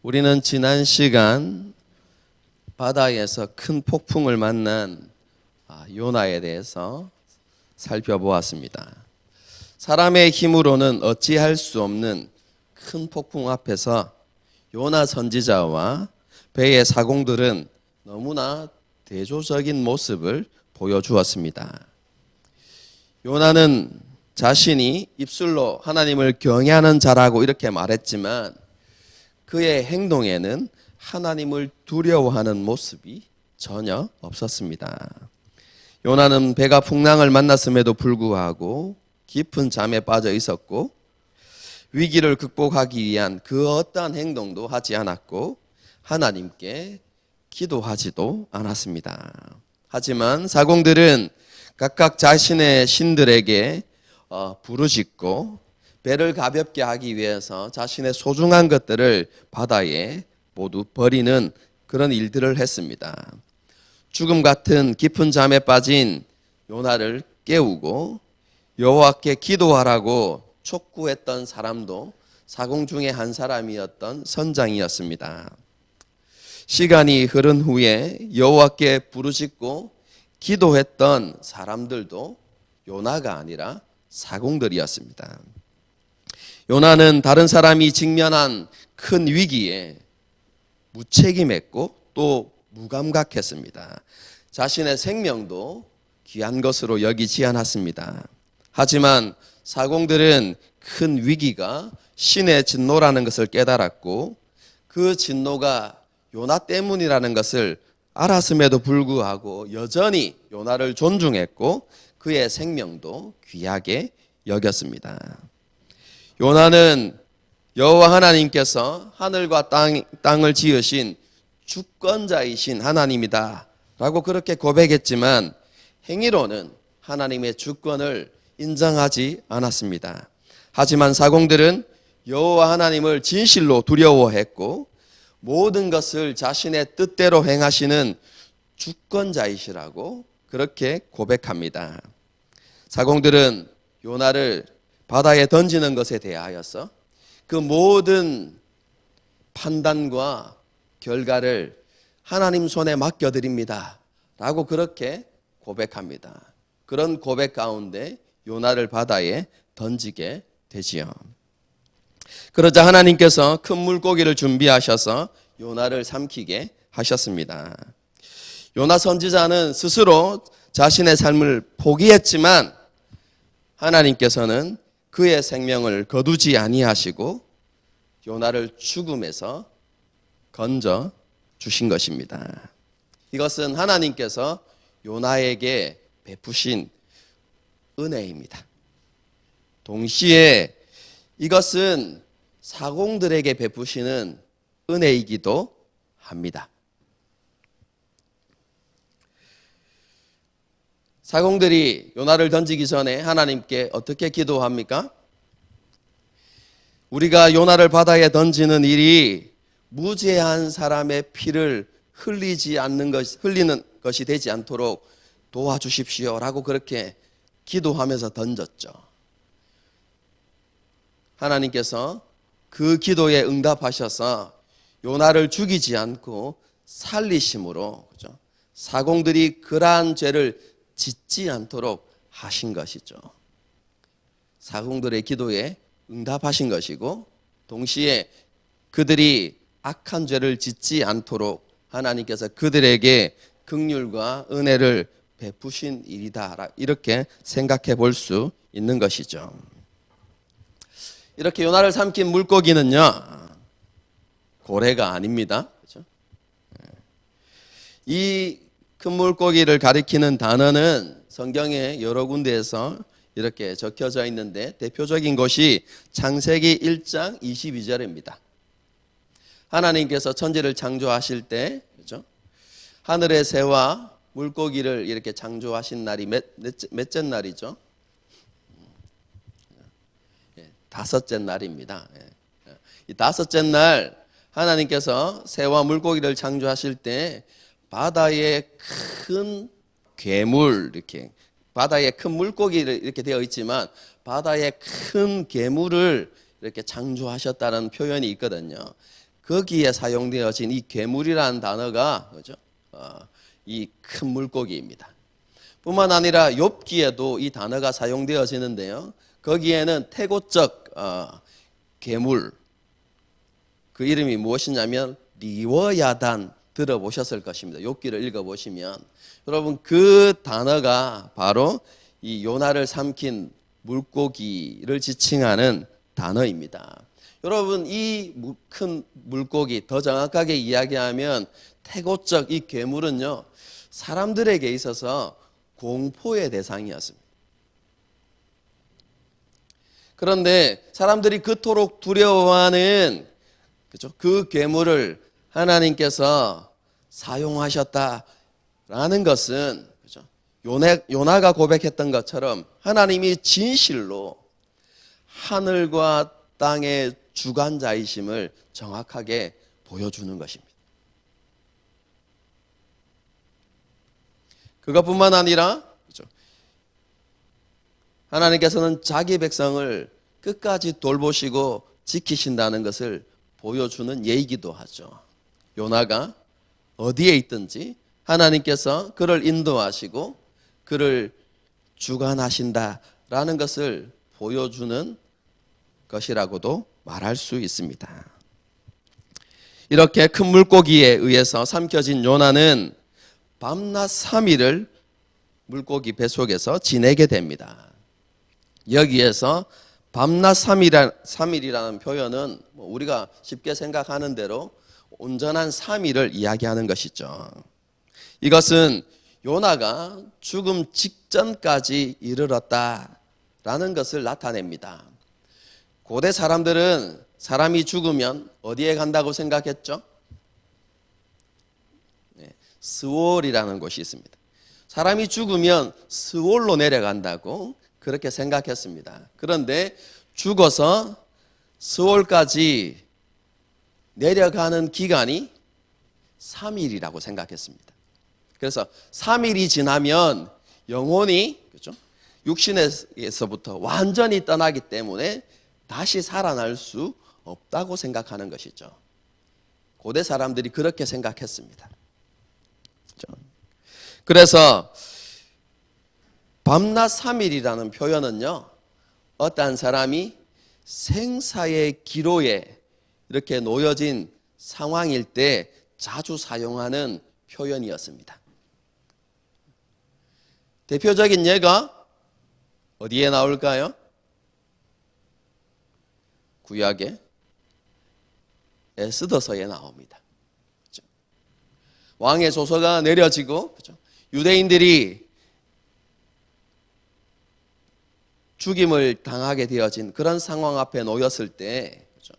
우리는 지난 시간 바다에서 큰 폭풍을 만난 요나에 대해서 살펴보았습니다. 사람의 힘으로는 어찌할 수 없는 큰 폭풍 앞에서 요나 선지자와 배의 사공들은 너무나 대조적인 모습을 보여주었습니다. 요나는 자신이 입술로 하나님을 경외하는 자라고 이렇게 말했지만 그의 행동에는 하나님을 두려워하는 모습이 전혀 없었습니다. 요나는 배가 풍랑을 만났음에도 불구하고 깊은 잠에 빠져 있었고 위기를 극복하기 위한 그 어떠한 행동도 하지 않았고 하나님께 기도하지도 않았습니다. 하지만 사공들은 각각 자신의 신들에게 부르짖고 배를 가볍게 하기 위해서 자신의 소중한 것들을 바다에 모두 버리는 그런 일들을 했습니다. 죽음 같은 깊은 잠에 빠진 요나를 깨우고 여호와께 기도하라고 촉구했던 사람도 사공 중에 한 사람이었던 선장이었습니다. 시간이 흐른 후에 여호와께 부르짖고 기도했던 사람들도 요나가 아니라 사공들이었습니다. 요나는 다른 사람이 직면한 큰 위기에 무책임했고 또 무감각했습니다. 자신의 생명도 귀한 것으로 여기지 않았습니다. 하지만 사공들은 큰 위기가 신의 진노라는 것을 깨달았고 그 진노가 요나 때문이라는 것을 알았음에도 불구하고 여전히 요나를 존중했고 그의 생명도 귀하게 여겼습니다. 요나는 여호와 하나님께서 하늘과 땅을 지으신 주권자이신 하나님이다 라고 그렇게 고백했지만 행위로는 하나님의 주권을 인정하지 않았습니다. 하지만 사공들은 여호와 하나님을 진실로 두려워했고 모든 것을 자신의 뜻대로 행하시는 주권자이시라고 그렇게 고백합니다. 사공들은 요나를 바다에 던지는 것에 대하여서 그 모든 판단과 결과를 하나님 손에 맡겨드립니다 라고 그렇게 고백합니다. 그런 고백 가운데 요나를 바다에 던지게 되지요. 그러자 하나님께서 큰 물고기를 준비하셔서 요나를 삼키게 하셨습니다. 요나 선지자는 스스로 자신의 삶을 포기했지만 하나님께서는 그의 생명을 거두지 아니하시고 요나를 죽음에서 건져 주신 것입니다. 이것은 하나님께서 요나에게 베푸신 은혜입니다. 동시에 이것은 사공들에게 베푸시는 은혜이기도 합니다. 사공들이 요나를 던지기 전에 하나님께 어떻게 기도합니까? 우리가 요나를 바다에 던지는 일이 무죄한 사람의 피를 흘리는 것이 되지 않도록 도와주십시오라고 그렇게 기도하면서 던졌죠. 하나님께서 그 기도에 응답하셔서 요나를 죽이지 않고 살리심으로 사공들이 그러한 죄를 짓지 않도록 하신 것이죠. 사공들의 기도에 응답하신 것이고 동시에 그들이 악한 죄를 짓지 않도록 하나님께서 그들에게 긍휼과 은혜를 베푸신 일이다 이렇게 생각해 볼 수 있는 것이죠. 이렇게 요나를 삼킨 물고기는요 고래가 아닙니다. 그렇죠? 이 큰 물고기를 가리키는 단어는 성경에 여러 군데에서 이렇게 적혀져 있는데 대표적인 것이 창세기 1장 22절입니다. 하나님께서 천지를 창조하실 때 그렇죠? 하늘의 새와 물고기를 이렇게 창조하신 날이 몇째 날이죠? 다섯째 날입니다. 이 다섯째 날 하나님께서 새와 물고기를 창조하실 때 바다에 큰 괴물 이렇게 바다에 큰 물고기를 이렇게 되어 있지만 바다에 큰 괴물을 이렇게 창조하셨다는 표현이 있거든요. 거기에 사용되어진 이 괴물이라는 단어가 그죠? 이 큰 물고기입니다. 뿐만 아니라 욥기에도 이 단어가 사용되어지는데요. 거기에는 태고적 괴물, 그 이름이 무엇이냐면 리워야단, 들어보셨을 것입니다. 욥기를 읽어보시면 여러분 그 단어가 바로 이 요나를 삼킨 물고기를 지칭하는 단어입니다. 여러분 이 큰 물고기, 더 정확하게 이야기하면 태고적 이 괴물은요, 사람들에게 있어서 공포의 대상이었습니다. 그런데 사람들이 그토록 두려워하는 그죠? 그 괴물을 하나님께서 사용하셨다라는 것은 그죠? 요나가 고백했던 것처럼 하나님이 진실로 하늘과 땅의 주관자이심을 정확하게 보여주는 것입니다. 그것뿐만 아니라 그죠? 하나님께서는 자기 백성을 끝까지 돌보시고 지키신다는 것을 보여주는 예이기도 하죠. 요나가 어디에 있든지 하나님께서 그를 인도하시고 그를 주관하신다라는 것을 보여주는 것이라고도 말할 수 있습니다. 이렇게 큰 물고기에 의해서 삼켜진 요나는 밤낮 3일을 물고기 뱃속에서 지내게 됩니다. 여기에서 밤낮 3일이라는 표현은 우리가 쉽게 생각하는 대로 온전한 3일을 이야기하는 것이죠. 이것은 요나가 죽음 직전까지 이르렀다라는 것을 나타냅니다. 고대 사람들은 사람이 죽으면 어디에 간다고 생각했죠? 스월이라는 곳이 있습니다. 사람이 죽으면 스월로 내려간다고 그렇게 생각했습니다. 그런데 죽어서 스월까지 내려가는 기간이 3일이라고 생각했습니다. 그래서 3일이 지나면 영혼이 그렇죠? 육신에서부터 완전히 떠나기 때문에 다시 살아날 수 없다고 생각하는 것이죠. 고대 사람들이 그렇게 생각했습니다. 그래서 밤낮 3일이라는 표현은요, 어떠한 사람이 생사의 기로에 이렇게 놓여진 상황일 때 자주 사용하는 표현이었습니다. 대표적인 예가 어디에 나올까요? 구약의 에스더서에 나옵니다. 그렇죠? 왕의 조서가 내려지고 그렇죠? 유대인들이 죽임을 당하게 되어진 그런 상황 앞에 놓였을 때 그렇죠?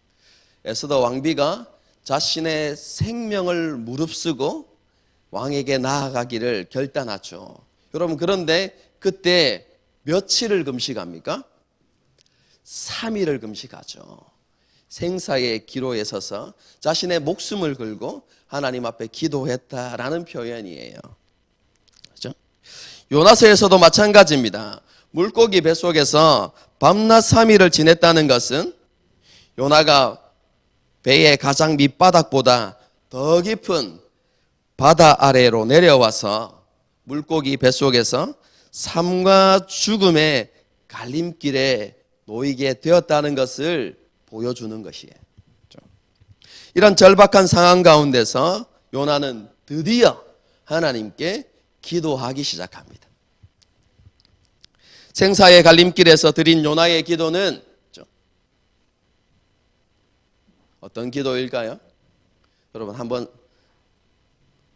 에스더 왕비가 자신의 생명을 무릅쓰고 왕에게 나아가기를 결단하죠. 여러분 그런데 그때 며칠을 금식합니까? 3일을 금식하죠. 생사의 기로에 서서 자신의 목숨을 걸고 하나님 앞에 기도했다라는 표현이에요. 그렇죠? 요나서에서도 마찬가지입니다. 물고기 뱃속에서 밤낮 3일을 지냈다는 것은 요나가 배의 가장 밑바닥보다 더 깊은 바다 아래로 내려와서 물고기 뱃속에서 삶과 죽음의 갈림길에 놓이게 되었다는 것을 보여주는 것이에요. 이런 절박한 상황 가운데서 요나는 드디어 하나님께 기도하기 시작합니다. 생사의 갈림길에서 드린 요나의 기도는 어떤 기도일까요? 여러분 한번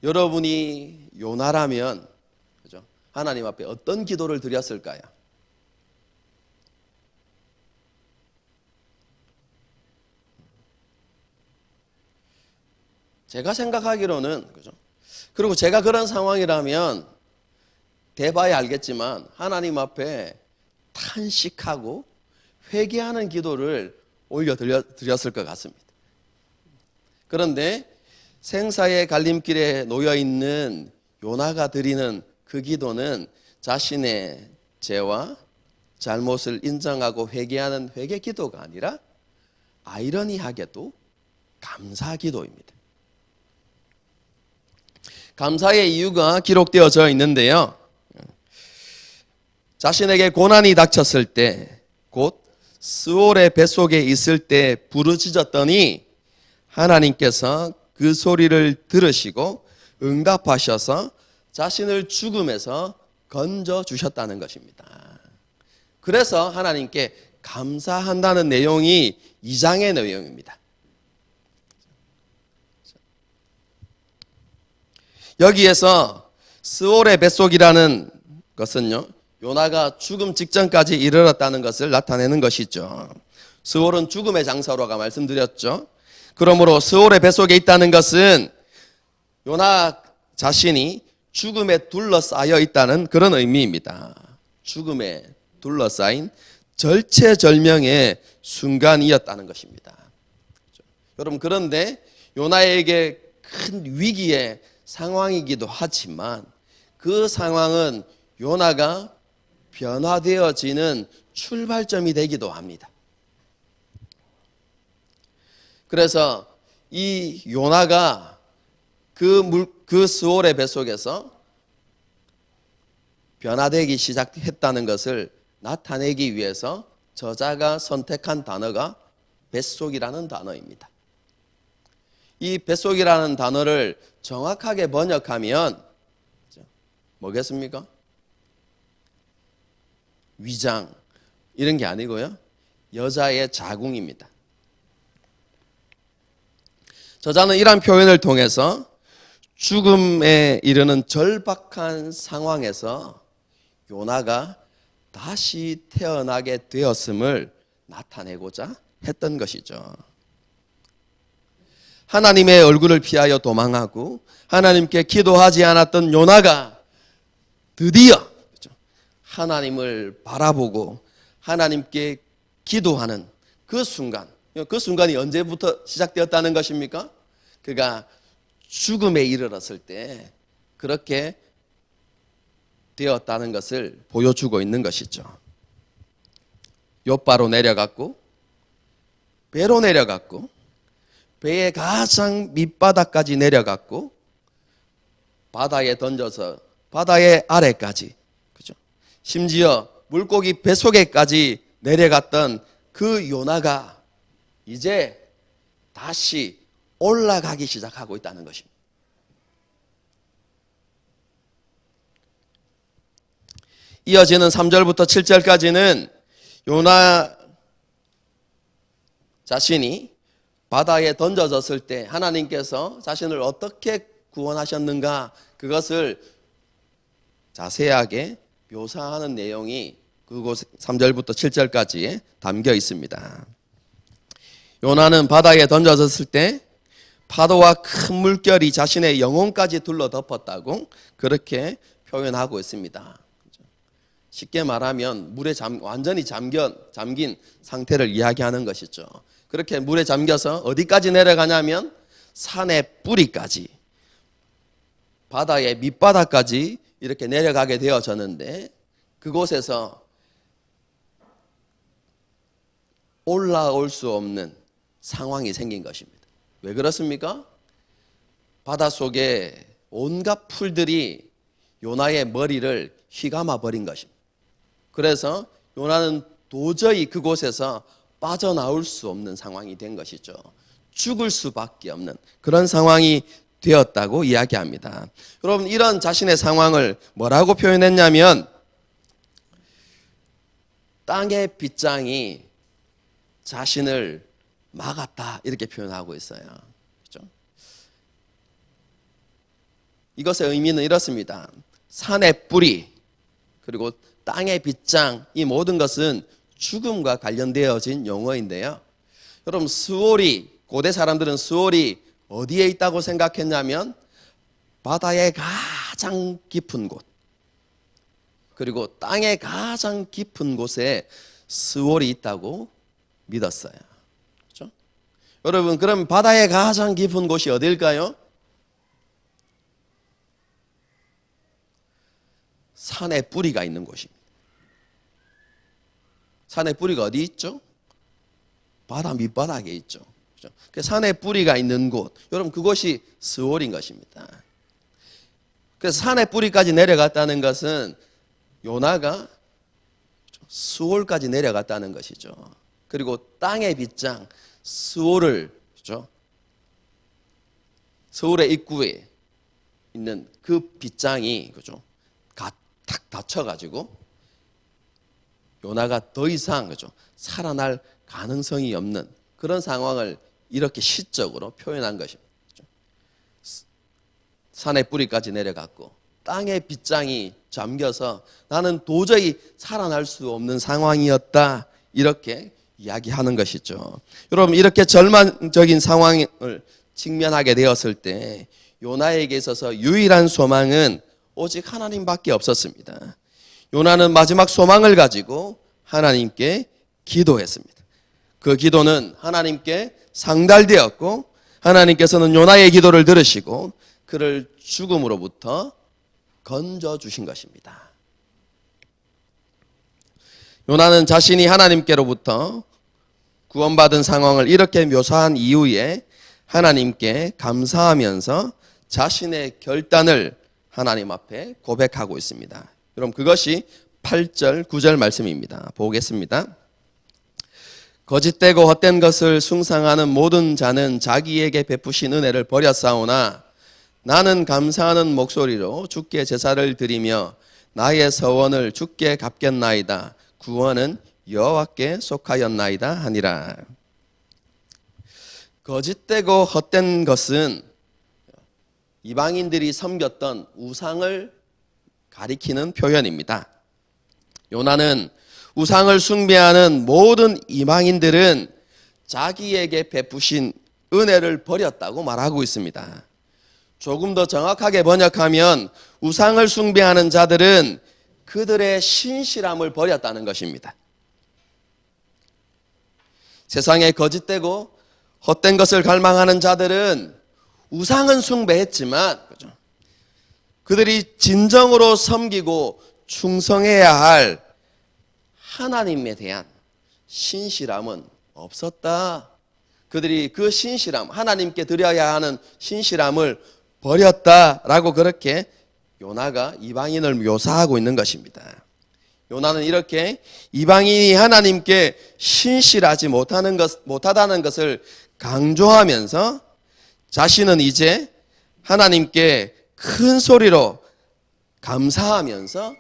여러분이 요나라면 그죠? 하나님 앞에 어떤 기도를 드렸을까요? 제가 생각하기로는 그죠? 그리고 제가 그런 상황이라면 대봐야 알겠지만 하나님 앞에 탄식하고 회개하는 기도를 올려드렸을 것 같습니다. 그런데 생사의 갈림길에 놓여있는 요나가 드리는 그 기도는 자신의 죄와 잘못을 인정하고 회개하는 회개 기도가 아니라 아이러니하게도 감사 기도입니다. 감사의 이유가 기록되어져 있는데요. 자신에게 고난이 닥쳤을 때, 곧 스올의 뱃속에 있을 때 부르짖었더니 하나님께서 그 소리를 들으시고 응답하셔서 자신을 죽음에서 건져 주셨다는 것입니다. 그래서 하나님께 감사한다는 내용이 2장의 내용입니다. 여기에서 스올의 뱃속이라는 것은요, 요나가 죽음 직전까지 이르렀다는 것을 나타내는 것이죠. 스올은 죽음의 장소라고 말씀드렸죠. 그러므로 스올의 뱃속에 있다는 것은 요나 자신이 죽음에 둘러싸여 있다는 그런 의미입니다. 죽음에 둘러싸인 절체절명의 순간이었다는 것입니다. 여러분, 그런데 요나에게 큰 위기의 상황이기도 하지만 그 상황은 요나가 변화되어지는 출발점이 되기도 합니다. 그래서 이 요나가 그 스올의 뱃속에서 변화되기 시작했다는 것을 나타내기 위해서 저자가 선택한 단어가 뱃속이라는 단어입니다. 이 뱃속이라는 단어를 정확하게 번역하면 뭐겠습니까? 위장 이런 게 아니고요. 여자의 자궁입니다. 저자는 이러한 표현을 통해서 죽음에 이르는 절박한 상황에서 요나가 다시 태어나게 되었음을 나타내고자 했던 것이죠. 하나님의 얼굴을 피하여 도망하고 하나님께 기도하지 않았던 요나가 드디어 하나님을 바라보고 하나님께 기도하는 그 순간이 언제부터 시작되었다는 것입니까? 그가 죽음에 이르렀을 때 그렇게 되었다는 것을 보여주고 있는 것이죠. 욥바로 내려갔고 배로 내려갔고 배의 가장 밑바닥까지 내려갔고 바다에 던져서 바다의 아래까지, 그죠? 심지어 물고기 뱃속에까지 내려갔던 그 요나가 이제 다시 올라가기 시작하고 있다는 것입니다. 이어지는 3절부터 7절까지는 요나 자신이 바다에 던져졌을 때 하나님께서 자신을 어떻게 구원하셨는가, 그것을 자세하게 묘사하는 내용이 그곳 3절부터 7절까지에 담겨 있습니다. 요나는 바다에 던져졌을 때 파도와 큰 물결이 자신의 영혼까지 둘러덮었다고 그렇게 표현하고 있습니다. 쉽게 말하면 물에 완전히 잠긴 상태를 이야기하는 것이죠. 그렇게 물에 잠겨서 어디까지 내려가냐면 산의 뿌리까지, 바다의 밑바닥까지 이렇게 내려가게 되어졌는데 그곳에서 올라올 수 없는 상황이 생긴 것입니다. 왜 그렇습니까? 바닷속에 온갖 풀들이 요나의 머리를 휘감아 버린 것입니다. 그래서 요나는 도저히 그곳에서 빠져나올 수 없는 상황이 된 것이죠. 죽을 수밖에 없는 그런 상황이 되었다고 이야기합니다. 여러분, 이런 자신의 상황을 뭐라고 표현했냐면 땅의 빗장이 자신을 막았다, 이렇게 표현하고 있어요. 그렇죠? 이것의 의미는 이렇습니다. 산의 뿌리 그리고 땅의 빗장, 이 모든 것은 죽음과 관련되어진 용어인데요. 여러분, 고대 사람들은 스올이 어디에 있다고 생각했냐면 바다의 가장 깊은 곳, 그리고 땅의 가장 깊은 곳에 스올이 있다고 믿었어요. 그렇죠? 여러분, 그럼 바다의 가장 깊은 곳이 어딜까요? 산의 뿌리가 있는 곳입니다. 산의 뿌리가 어디 있죠? 바다 밑바닥에 있죠. 그죠? 그 산에 뿌리가 있는 곳, 여러분 그것이 스올인 것입니다. 그래서 산에 뿌리까지 내려갔다는 것은 요나가 스올까지 내려갔다는 것이죠. 그리고 땅의 빗장 스올을, 그죠? 서울의 입구에 있는 그 빗장이, 그죠? 탁 닫혀가지고 요나가 더 이상, 그죠? 살아날 가능성이 없는 그런 상황을 이렇게 시적으로 표현한 것입니다. 그죠? 산의 뿌리까지 내려갔고 땅의 빗장이 잠겨서 나는 도저히 살아날 수 없는 상황이었다, 이렇게 이야기하는 것이죠. 여러분, 이렇게 절망적인 상황을 직면하게 되었을 때 요나에게 있어서 유일한 소망은 오직 하나님밖에 없었습니다. 요나는 마지막 소망을 가지고 하나님께 기도했습니다. 그 기도는 하나님께 상달되었고 하나님께서는 요나의 기도를 들으시고 그를 죽음으로부터 건져주신 것입니다. 요나는 자신이 하나님께로부터 구원받은 상황을 이렇게 묘사한 이후에 하나님께 감사하면서 자신의 결단을 하나님 앞에 고백하고 있습니다. 여러분, 그것이 8절, 9절 말씀입니다. 보겠습니다. 거짓되고 헛된 것을 숭상하는 모든 자는 자기에게 베푸신 은혜를 버렸사오나 나는 감사하는 목소리로 주께 제사를 드리며 나의 서원을 주께 갚겠나이다. 구원은 여호와께 속하였나이다 하니라. 거짓되고 헛된 것은 이방인들이 섬겼던 우상을 가리키는 표현입니다. 요나는 우상을 숭배하는 모든 이방인들은 자기에게 베푸신 은혜를 버렸다고 말하고 있습니다. 조금 더 정확하게 번역하면 우상을 숭배하는 자들은 그들의 신실함을 버렸다는 것입니다. 세상에 거짓되고 헛된 것을 갈망하는 자들은 우상은 숭배했지만, 그죠? 그들이 진정으로 섬기고 충성해야 할 하나님에 대한 신실함은 없었다. 그들이 그 신실함, 하나님께 드려야 하는 신실함을 버렸다라고 그렇게 요나가 이방인을 묘사하고 있는 것입니다. 요나는 이렇게 이방인이 하나님께 신실하지 못하다는 것을 강조하면서 자신은 이제 하나님께 큰 소리로 감사하면서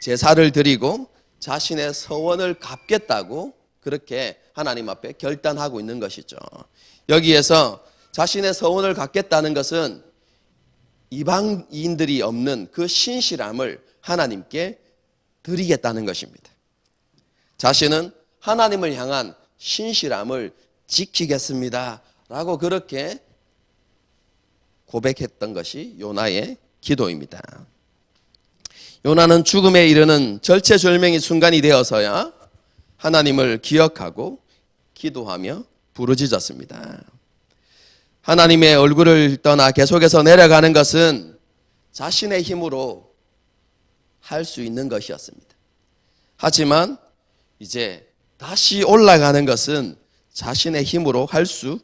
제사를 드리고 자신의 서원을 갚겠다고 그렇게 하나님 앞에 결단하고 있는 것이죠. 여기에서 자신의 서원을 갚겠다는 것은 이방인들이 없는 그 신실함을 하나님께 드리겠다는 것입니다. 자신은 하나님을 향한 신실함을 지키겠습니다 라고 그렇게 고백했던 것이 요나의 기도입니다. 요나는 죽음에 이르는 절체절명의 순간이 되어서야 하나님을 기억하고 기도하며 부르짖었습니다. 하나님의 얼굴을 떠나 계속해서 내려가는 것은 자신의 힘으로 할 수 있는 것이었습니다. 하지만 이제 다시 올라가는 것은 자신의 힘으로 할 수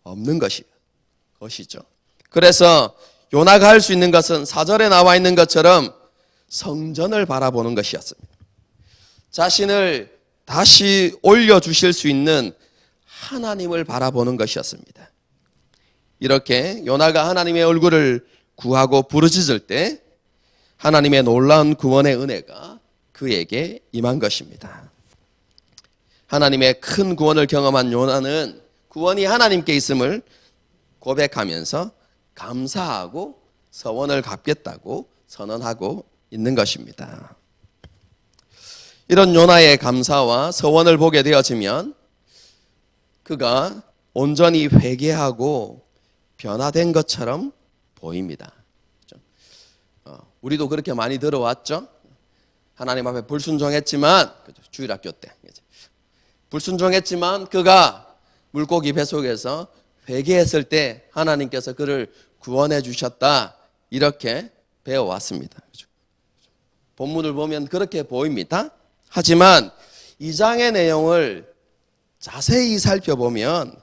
없는 것이죠. 그래서 요나가 할 수 있는 것은 4절에 나와 있는 것처럼 성전을 바라보는 것이었습니다. 자신을 다시 올려주실 수 있는 하나님을 바라보는 것이었습니다. 이렇게 요나가 하나님의 얼굴을 구하고 부르짖을 때 하나님의 놀라운 구원의 은혜가 그에게 임한 것입니다. 하나님의 큰 구원을 경험한 요나는 구원이 하나님께 있음을 고백하면서 감사하고 서원을 갚겠다고 선언하고 있는 것입니다. 이런 요나의 감사와 서원을 보게 되어지면 그가 온전히 회개하고 변화된 것처럼 보입니다. 우리도 그렇게 많이 들어왔죠? 하나님 앞에 불순종했지만, 주일학교 때 불순종했지만 그가 물고기 뱃속에서 회개했을 때 하나님께서 그를 구원해 주셨다, 이렇게 배워왔습니다. 본문을 보면 그렇게 보입니다. 하지만 이 장의 내용을 자세히 살펴보면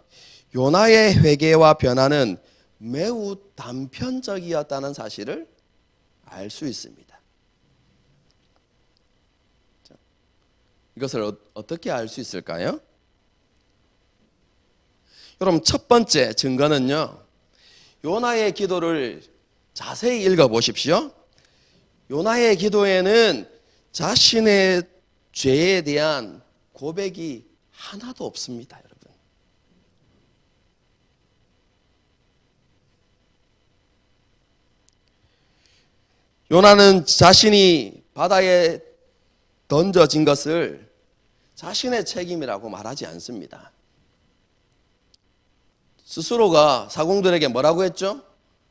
요나의 회개와 변화는 매우 단편적이었다는 사실을 알 수 있습니다. 이것을 어떻게 알 수 있을까요? 여러분, 첫 번째 증거는요, 요나의 기도를 자세히 읽어보십시오. 요나의 기도에는 자신의 죄에 대한 고백이 하나도 없습니다, 여러분. 요나는 자신이 바다에 던져진 것을 자신의 책임이라고 말하지 않습니다. 스스로가 사공들에게 뭐라고 했죠?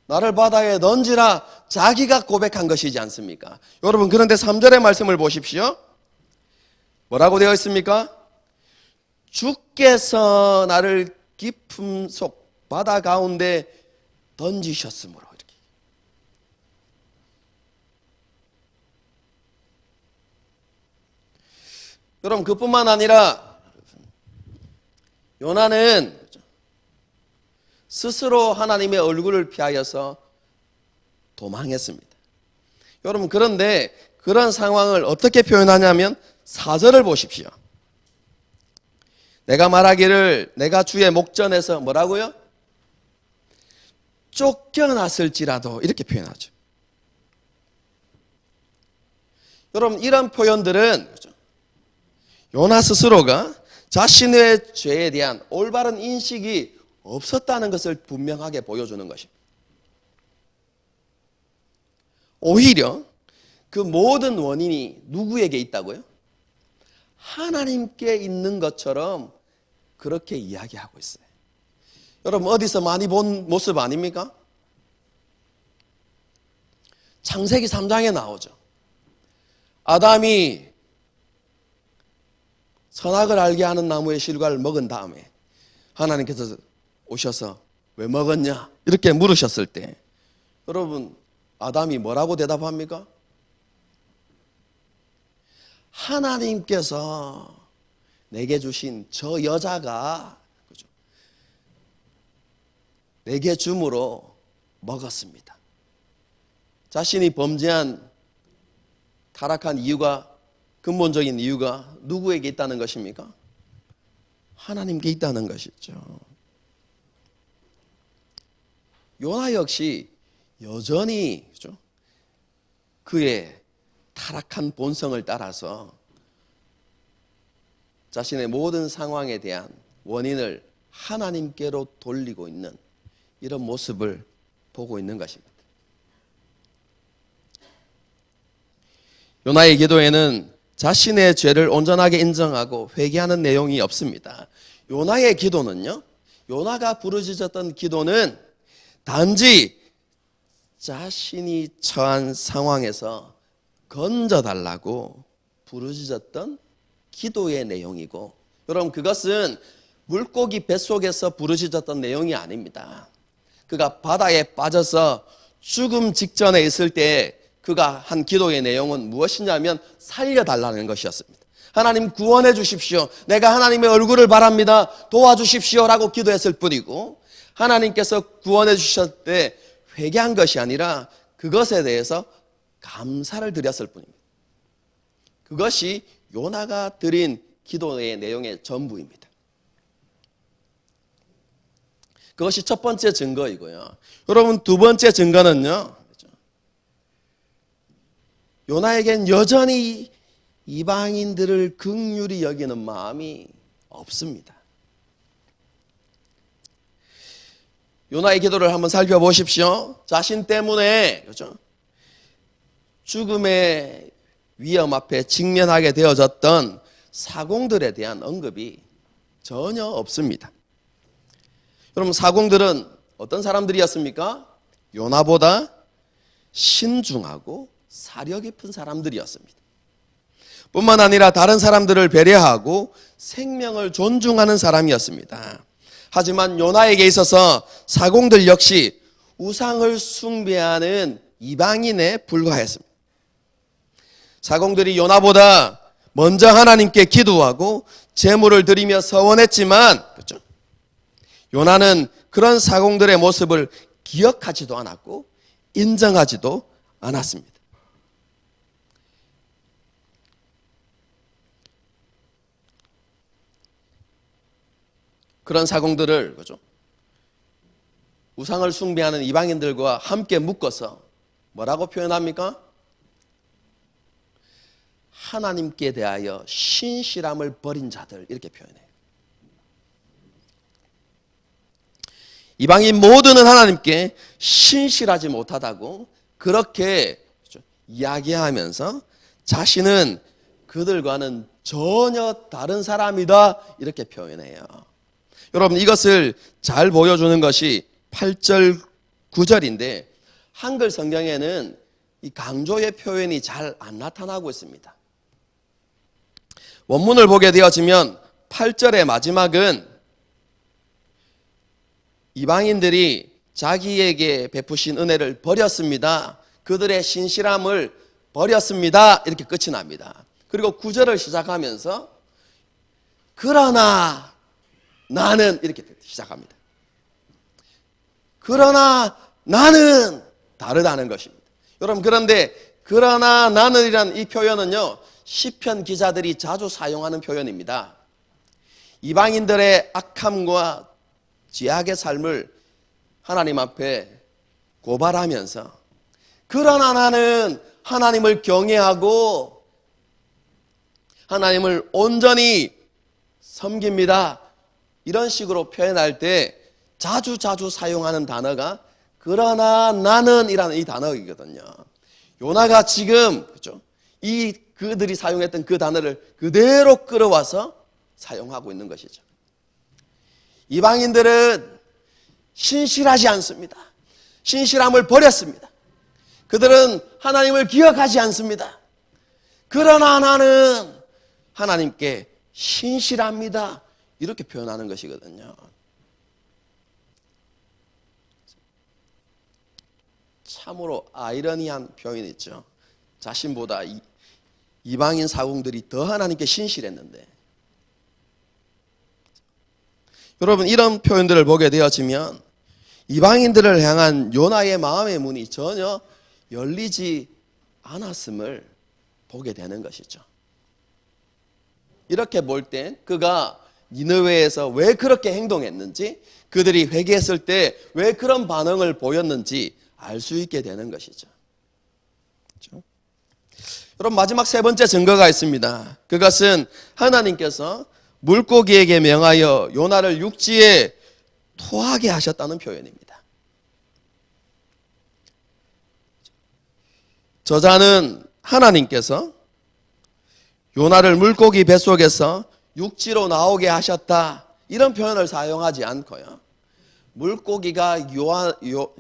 나를 바다에 던지라, 자기가 고백한 것이지 않습니까? 여러분, 그런데 3절의 말씀을 보십시오. 뭐라고 되어 있습니까? 주께서 나를 깊음 속 바다 가운데 던지셨으므로, 이렇게. 여러분, 그뿐만 아니라 요나는 스스로 하나님의 얼굴을 피하여서 도망했습니다. 여러분, 그런데 그런 상황을 어떻게 표현하냐면 4절을 보십시오. 내가 말하기를 내가 주의 목전에서 뭐라고요? 쫓겨났을지라도, 이렇게 표현하죠. 여러분, 이런 표현들은 요나 스스로가 자신의 죄에 대한 올바른 인식이 없었다는 것을 분명하게 보여주는 것입니다. 오히려 그 모든 원인이 누구에게 있다고요? 하나님께 있는 것처럼 그렇게 이야기하고 있어요. 여러분, 어디서 많이 본 모습 아닙니까? 창세기 3장에 나오죠. 아담이 선악을 알게 하는 나무의 실과를 먹은 다음에 하나님께서 오셔서 왜 먹었냐? 이렇게 물으셨을 때 여러분, 아담이 뭐라고 대답합니까? 하나님께서 내게 주신 저 여자가, 그죠? 내게 줌으로 먹었습니다. 자신이 범죄한 타락한 이유가, 근본적인 이유가 누구에게 있다는 것입니까? 하나님께 있다는 것이죠. 요나 역시 여전히, 그죠? 그의 타락한 본성을 따라서 자신의 모든 상황에 대한 원인을 하나님께로 돌리고 있는 이런 모습을 보고 있는 것입니다. 요나의 기도에는 자신의 죄를 온전하게 인정하고 회개하는 내용이 없습니다. 요나의 기도는요, 요나가 부르짖었던 기도는 단지 자신이 처한 상황에서 건져달라고 부르짖었던 기도의 내용이고, 여러분, 그것은 물고기 뱃속에서 부르짖었던 내용이 아닙니다. 그가 바다에 빠져서 죽음 직전에 있을 때 그가 한 기도의 내용은 무엇이냐면 살려달라는 것이었습니다. 하나님, 구원해 주십시오. 내가 하나님의 얼굴을 바랍니다. 도와주십시오 라고 기도했을 뿐이고, 하나님께서 구원해 주셨을 때 회개한 것이 아니라 그것에 대해서 감사를 드렸을 뿐입니다. 그것이 요나가 드린 기도의 내용의 전부입니다. 그것이 첫 번째 증거이고요. 여러분, 두 번째 증거는요, 요나에겐 여전히 이방인들을 긍휼히 여기는 마음이 없습니다. 요나의 기도를 한번 살펴보십시오. 자신 때문에, 그렇죠? 죽음의 위험 앞에 직면하게 되어졌던 사공들에 대한 언급이 전혀 없습니다. 여러분, 사공들은 어떤 사람들이었습니까? 요나보다 신중하고 사려 깊은 사람들이었습니다. 뿐만 아니라 다른 사람들을 배려하고 생명을 존중하는 사람이었습니다. 하지만 요나에게 있어서 사공들 역시 우상을 숭배하는 이방인에 불과했습니다. 사공들이 요나보다 먼저 하나님께 기도하고 제물을 드리며 서원했지만, 그렇죠? 요나는 그런 사공들의 모습을 기억하지도 않았고 인정하지도 않았습니다. 그런 사공들을 그죠? 우상을 숭배하는 이방인들과 함께 묶어서 뭐라고 표현합니까? 하나님께 대하여 신실함을 버린 자들, 이렇게 표현해요. 이방인 모두는 하나님께 신실하지 못하다고 그렇게 이야기하면서 자신은 그들과는 전혀 다른 사람이다, 이렇게 표현해요. 여러분, 이것을 잘 보여주는 것이 8절, 9절인데 한글 성경에는 이 강조의 표현이 잘 안 나타나고 있습니다. 원문을 보게 되어지면 8절의 마지막은 이방인들이 자기에게 베푸신 은혜를 버렸습니다. 그들의 신실함을 버렸습니다. 이렇게 끝이 납니다. 그리고 9절을 시작하면서 그러나 나는, 이렇게 시작합니다. 그러나 나는 다르다는 것입니다. 여러분, 그런데 그러나 나는이란 이 표현은요, 시편 기자들이 자주 사용하는 표현입니다. 이방인들의 악함과 죄악의 삶을 하나님 앞에 고발하면서 그러나 나는 하나님을 경외하고 하나님을 온전히 섬깁니다, 이런 식으로 표현할 때 자주 사용하는 단어가 그러나 나는 이라는 이 단어이거든요. 요나가 지금 그렇죠? 그들이 사용했던 그 단어를 그대로 끌어와서 사용하고 있는 것이죠. 이방인들은 신실하지 않습니다. 신실함을 버렸습니다. 그들은 하나님을 기억하지 않습니다. 그러나 나는 하나님께 신실합니다, 이렇게 표현하는 것이거든요. 참으로 아이러니한 표현이죠. 자신보다 이방인 사공들이 더 하나님께 신실했는데, 여러분, 이런 표현들을 보게 되어지면 이방인들을 향한 요나의 마음의 문이 전혀 열리지 않았음을 보게 되는 것이죠. 이렇게 볼 때 그가 니느웨에서 왜 그렇게 행동했는지, 그들이 회개했을 때 왜 그런 반응을 보였는지 알 수 있게 되는 것이죠. 그렇죠? 여러분, 마지막 세 번째 증거가 있습니다. 그것은 하나님께서 물고기에게 명하여 요나를 육지에 토하게 하셨다는 표현입니다. 저자는 하나님께서 요나를 물고기 뱃속에서 육지로 나오게 하셨다, 이런 표현을 사용하지 않고요, 물고기가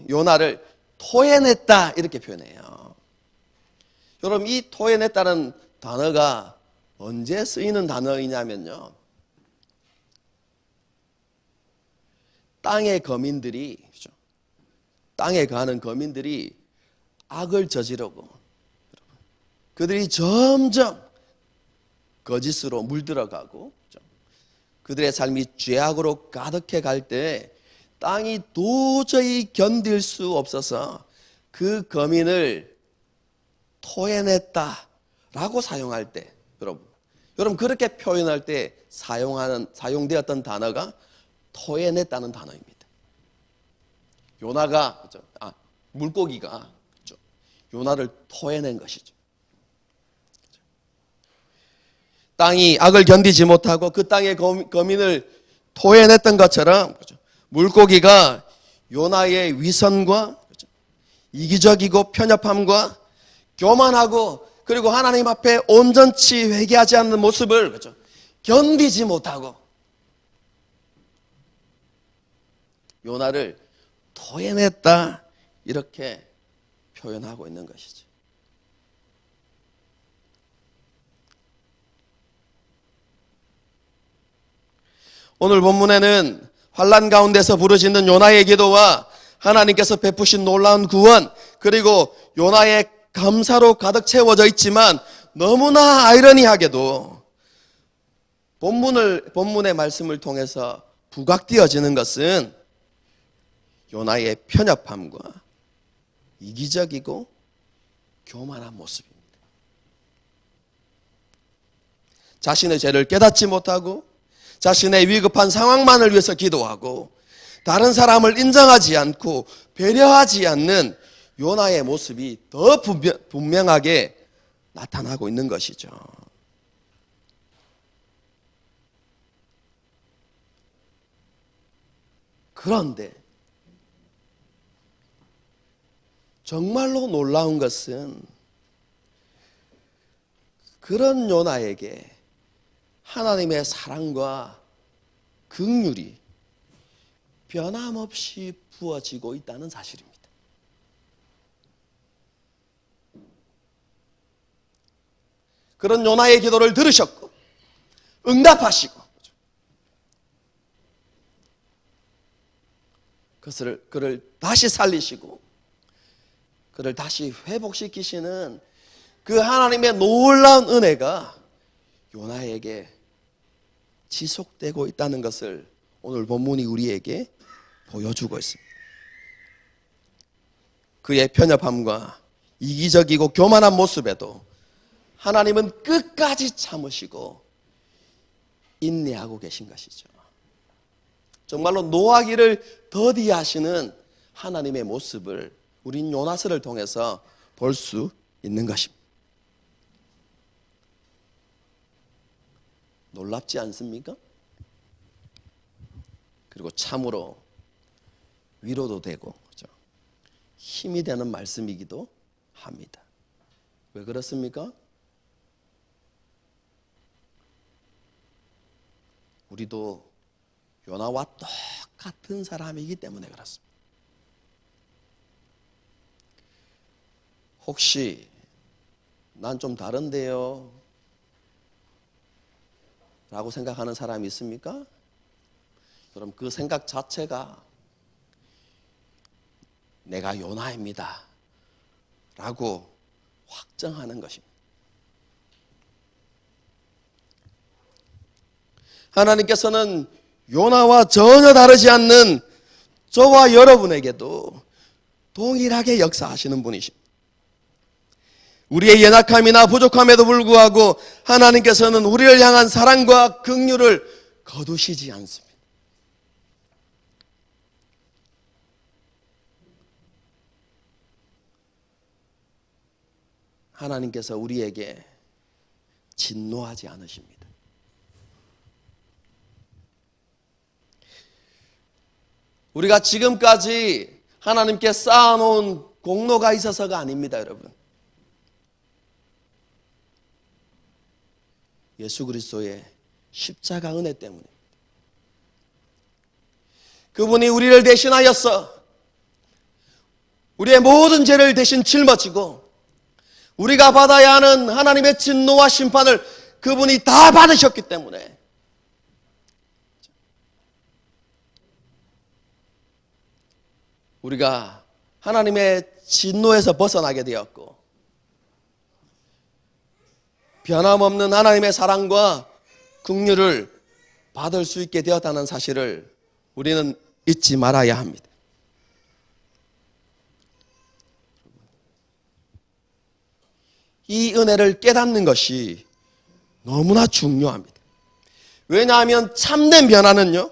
요나를 토해냈다, 이렇게 표현해요. 여러분, 이 토해냈다는 단어가 언제 쓰이는 단어이냐면요, 땅의 거민들이, 땅에 가는 거민들이 악을 저지르고 그들이 점점 거짓으로 물들어가고 그들의 삶이 죄악으로 가득해 갈 때 땅이 도저히 견딜 수 없어서 그 거민을 토해냈다라고 사용할 때, 여러분 그렇게 표현할 때 사용되었던 단어가 토해냈다는 단어입니다. 요나가 물고기가 요나를 토해낸 것이죠. 땅이 악을 견디지 못하고 그 땅의 거민을 토해냈던 것처럼 물고기가 요나의 위선과 이기적이고 편협함과 교만하고 그리고 하나님 앞에 온전치 회개하지 않는 모습을 견디지 못하고 요나를 토해냈다, 이렇게 표현하고 있는 것이죠. 오늘 본문에는 환난 가운데서 부르짖는 요나의 기도와 하나님께서 베푸신 놀라운 구원, 그리고 요나의 감사로 가득 채워져 있지만 너무나 아이러니하게도 본문의 말씀을 통해서 부각되어지는 것은 요나의 편협함과 이기적이고 교만한 모습입니다. 자신의 죄를 깨닫지 못하고 자신의 위급한 상황만을 위해서 기도하고 다른 사람을 인정하지 않고 배려하지 않는 요나의 모습이 더 분명하게 나타나고 있는 것이죠. 그런데 정말로 놀라운 것은 그런 요나에게 하나님의 사랑과 긍휼이 변함없이 부어지고 있다는 사실입니다. 그런 요나의 기도를 들으셨고 응답하시고 그를 다시 살리시고 그를 다시 회복시키시는 그 하나님의 놀라운 은혜가 요나에게 지속되고 있다는 것을 오늘 본문이 우리에게 보여주고 있습니다. 그의 편협함과 이기적이고 교만한 모습에도 하나님은 끝까지 참으시고 인내하고 계신 것이죠. 정말로 노하기를 더디하시는 하나님의 모습을 우린 요나서를 통해서 볼 수 있는 것입니다. 놀랍지 않습니까? 그리고 참으로 위로도 되고 그렇죠? 힘이 되는 말씀이기도 합니다. 왜 그렇습니까? 우리도 요나와 똑같은 사람이기 때문에 그렇습니다. 혹시 난 좀 다른데요 라고 생각하는 사람이 있습니까? 그럼 그 생각 자체가 내가 요나입니다 라고 확정하는 것입니다. 하나님께서는 요나와 전혀 다르지 않는 저와 여러분에게도 동일하게 역사하시는 분이십니다. 우리의 연약함이나 부족함에도 불구하고 하나님께서는 우리를 향한 사랑과 긍휼을 거두시지 않습니다. 하나님께서 우리에게 진노하지 않으십니다. 우리가 지금까지 하나님께 쌓아놓은 공로가 있어서가 아닙니다, 여러분. 예수 그리스도의 십자가 은혜 때문입니다. 그분이 우리를 대신하여서 우리의 모든 죄를 대신 짊어지고 우리가 받아야 하는 하나님의 진노와 심판을 그분이 다 받으셨기 때문에 우리가 하나님의 진노에서 벗어나게 되었고 변함없는 하나님의 사랑과 긍휼을 받을 수 있게 되었다는 사실을 우리는 잊지 말아야 합니다. 이 은혜를 깨닫는 것이 너무나 중요합니다. 왜냐하면 참된 변화는요,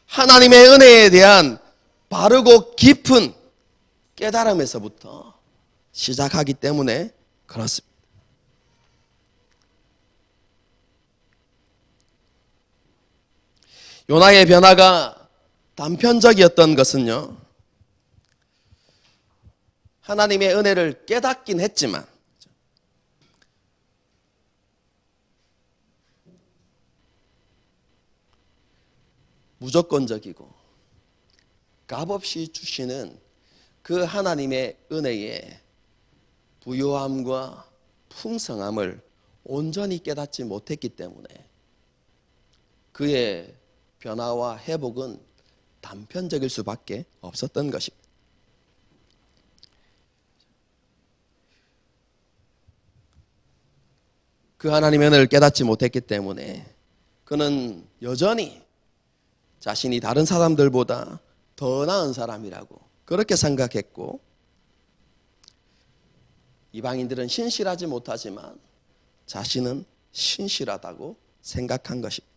하나님의 은혜에 대한 바르고 깊은 깨달음에서부터 시작하기 때문에 그렇습니다. 요나의 변화가 단편적이었던 것은요, 하나님의 은혜를 깨닫긴 했지만 무조건적이고 값없이 주시는 그 하나님의 은혜의 부요함과 풍성함을 온전히 깨닫지 못했기 때문에 그의 변화와 회복은 단편적일 수밖에 없었던 것입니다. 그 하나님의 은혜를 깨닫지 못했기 때문에 그는 여전히 자신이 다른 사람들보다 더 나은 사람이라고 그렇게 생각했고, 이방인들은 신실하지 못하지만 자신은 신실하다고 생각한 것입니다.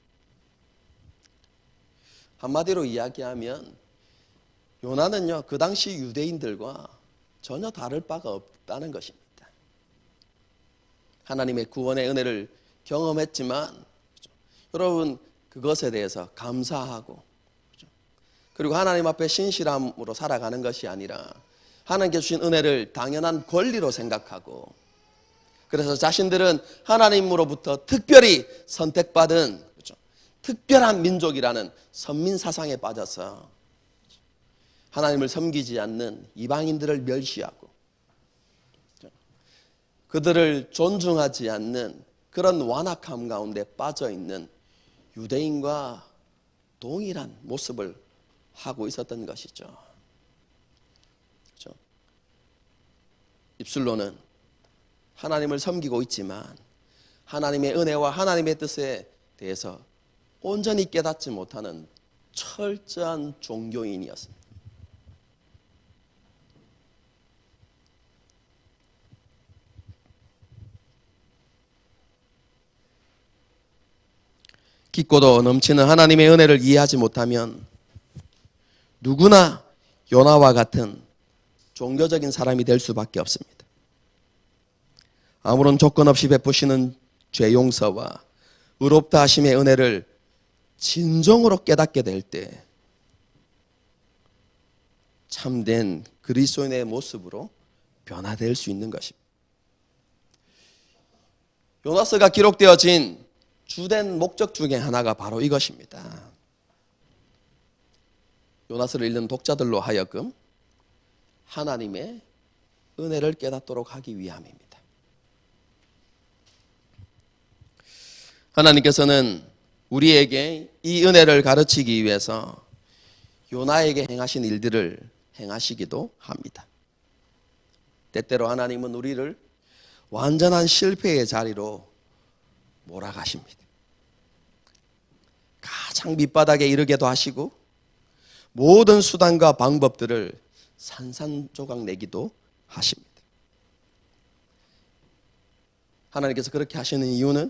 한마디로 이야기하면 요나는요, 그 당시 유대인들과 전혀 다를 바가 없다는 것입니다. 하나님의 구원의 은혜를 경험했지만, 여러분, 그것에 대해서 감사하고, 그리고 하나님 앞에 신실함으로 살아가는 것이 아니라 하나님께 주신 은혜를 당연한 권리로 생각하고, 그래서 자신들은 하나님으로부터 특별히 선택받은 특별한 민족이라는 선민 사상에 빠져서 하나님을 섬기지 않는 이방인들을 멸시하고 그들을 존중하지 않는 그런 완악함 가운데 빠져 있는 유대인과 동일한 모습을 하고 있었던 것이죠. 그렇죠? 입술로는 하나님을 섬기고 있지만 하나님의 은혜와 하나님의 뜻에 대해서 온전히 깨닫지 못하는 철저한 종교인이었습니다. 깊고도 넘치는 하나님의 은혜를 이해하지 못하면 누구나 요나와 같은 종교적인 사람이 될 수밖에 없습니다. 아무런 조건 없이 베푸시는 죄 용서와 의롭다 하심의 은혜를 진정으로 깨닫게 될 때 참된 그리스도인의 모습으로 변화될 수 있는 것입니다. 요나서가 기록되어진 주된 목적 중에 하나가 바로 이것입니다. 요나서를 읽는 독자들로 하여금 하나님의 은혜를 깨닫도록 하기 위함입니다. 하나님께서는 우리에게 이 은혜를 가르치기 위해서 요나에게 행하신 일들을 행하시기도 합니다. 때때로 하나님은 우리를 완전한 실패의 자리로 몰아가십니다. 가장 밑바닥에 이르게도 하시고 모든 수단과 방법들을 산산조각 내기도 하십니다. 하나님께서 그렇게 하시는 이유는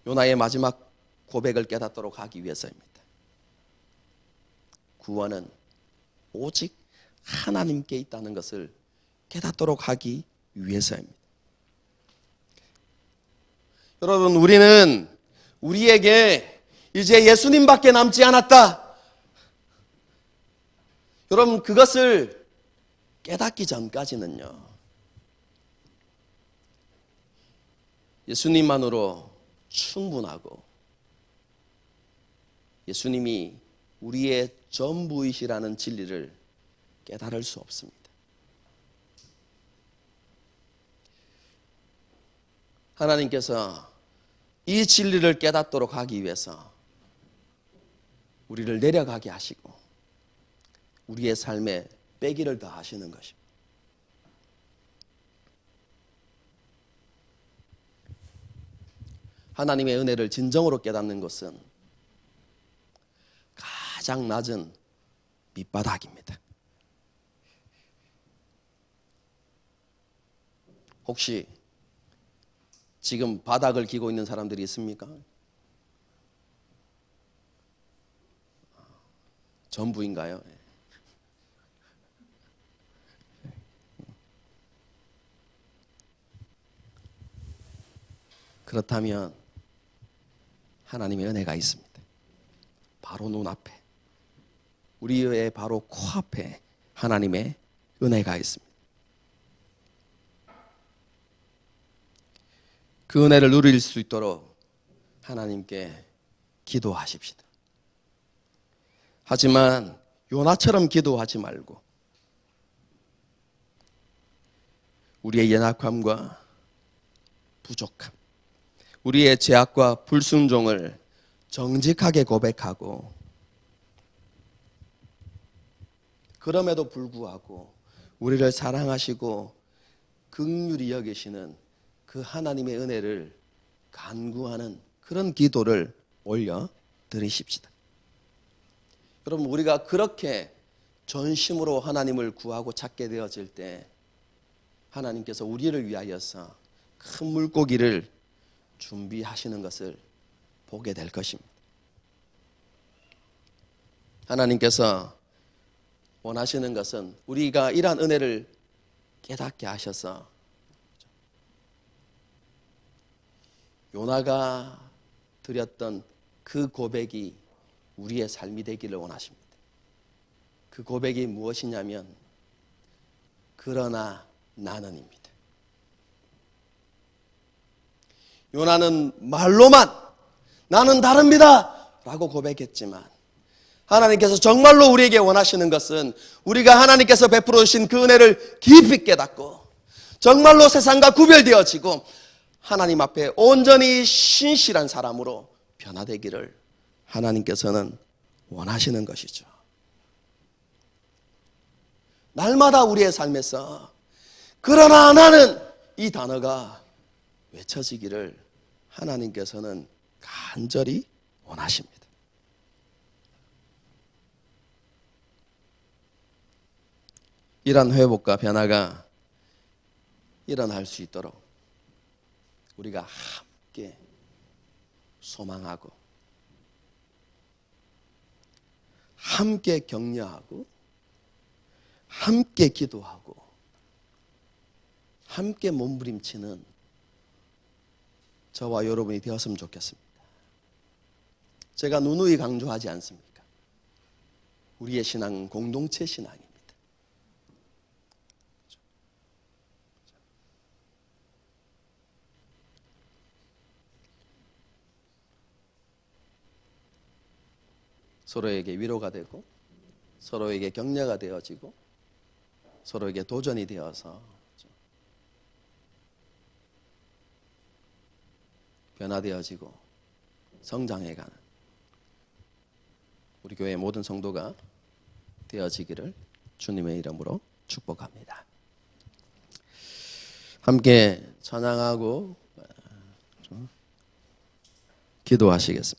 요나의 마지막 고백을 깨닫도록 하기 위해서입니다. 구원은 오직 하나님께 있다는 것을 깨닫도록 하기 위해서입니다. 여러분, 우리는 우리에게 이제 예수님밖에 남지 않았다. 여러분, 그것을 깨닫기 전까지는요, 예수님만으로 충분하고 예수님이 우리의 전부이시라는 진리를 깨달을 수 없습니다. 하나님께서 이 진리를 깨닫도록 하기 위해서 우리를 내려가게 하시고 우리의 삶에 빼기를 더하시는 것입니다. 하나님의 은혜를 진정으로 깨닫는 것은 가장 낮은 밑바닥입니다. 혹시 지금 바닥을 기고 있는 사람들이 있습니까? 전부인가요? 그렇다면 하나님의 은혜가 있습니다. 바로 눈앞에, 우리의 바로 코앞에 하나님의 은혜가 있습니다. 그 은혜를 누릴 수 있도록 하나님께 기도하십시다. 하지만 요나처럼 기도하지 말고 우리의 연약함과 부족함, 우리의 죄악과 불순종을 정직하게 고백하고 그럼에도 불구하고 우리를 사랑하시고 긍휼히 여기시는 그 하나님의 은혜를 간구하는 그런 기도를 올려 드리십시다. 여러분, 우리가 그렇게 전심으로 하나님을 구하고 찾게 되어질 때 하나님께서 우리를 위하여서 큰 물고기를 준비하시는 것을 보게 될 것입니다. 하나님께서 원하시는 것은 우리가 이러한 은혜를 깨닫게 하셔서 요나가 드렸던 그 고백이 우리의 삶이 되기를 원하십니다. 그 고백이 무엇이냐면 그러나 나는입니다. 요나는 말로만 나는 다릅니다 라고 고백했지만 하나님께서 정말로 우리에게 원하시는 것은 우리가 하나님께서 베풀어 주신 그 은혜를 깊이 깨닫고 정말로 세상과 구별되어지고 하나님 앞에 온전히 신실한 사람으로 변화되기를 하나님께서는 원하시는 것이죠. 날마다 우리의 삶에서 그러나 나는 이 단어가 외쳐지기를 하나님께서는 간절히 원하십니다. 이런 회복과 변화가 일어날 수 있도록 우리가 함께 소망하고 함께 격려하고 함께 기도하고 함께 몸부림치는 저와 여러분이 되었으면 좋겠습니다. 제가 누누이 강조하지 않습니까? 우리의 신앙은 공동체 신앙입니다. 서로에게 위로가 되고 서로에게 격려가 되어지고 서로에게 도전이 되어서 변화되어지고 성장해가는 우리 교회의 모든 성도가 되어지기를 주님의 이름으로 축복합니다. 함께 찬양하고 기도하시겠습니다.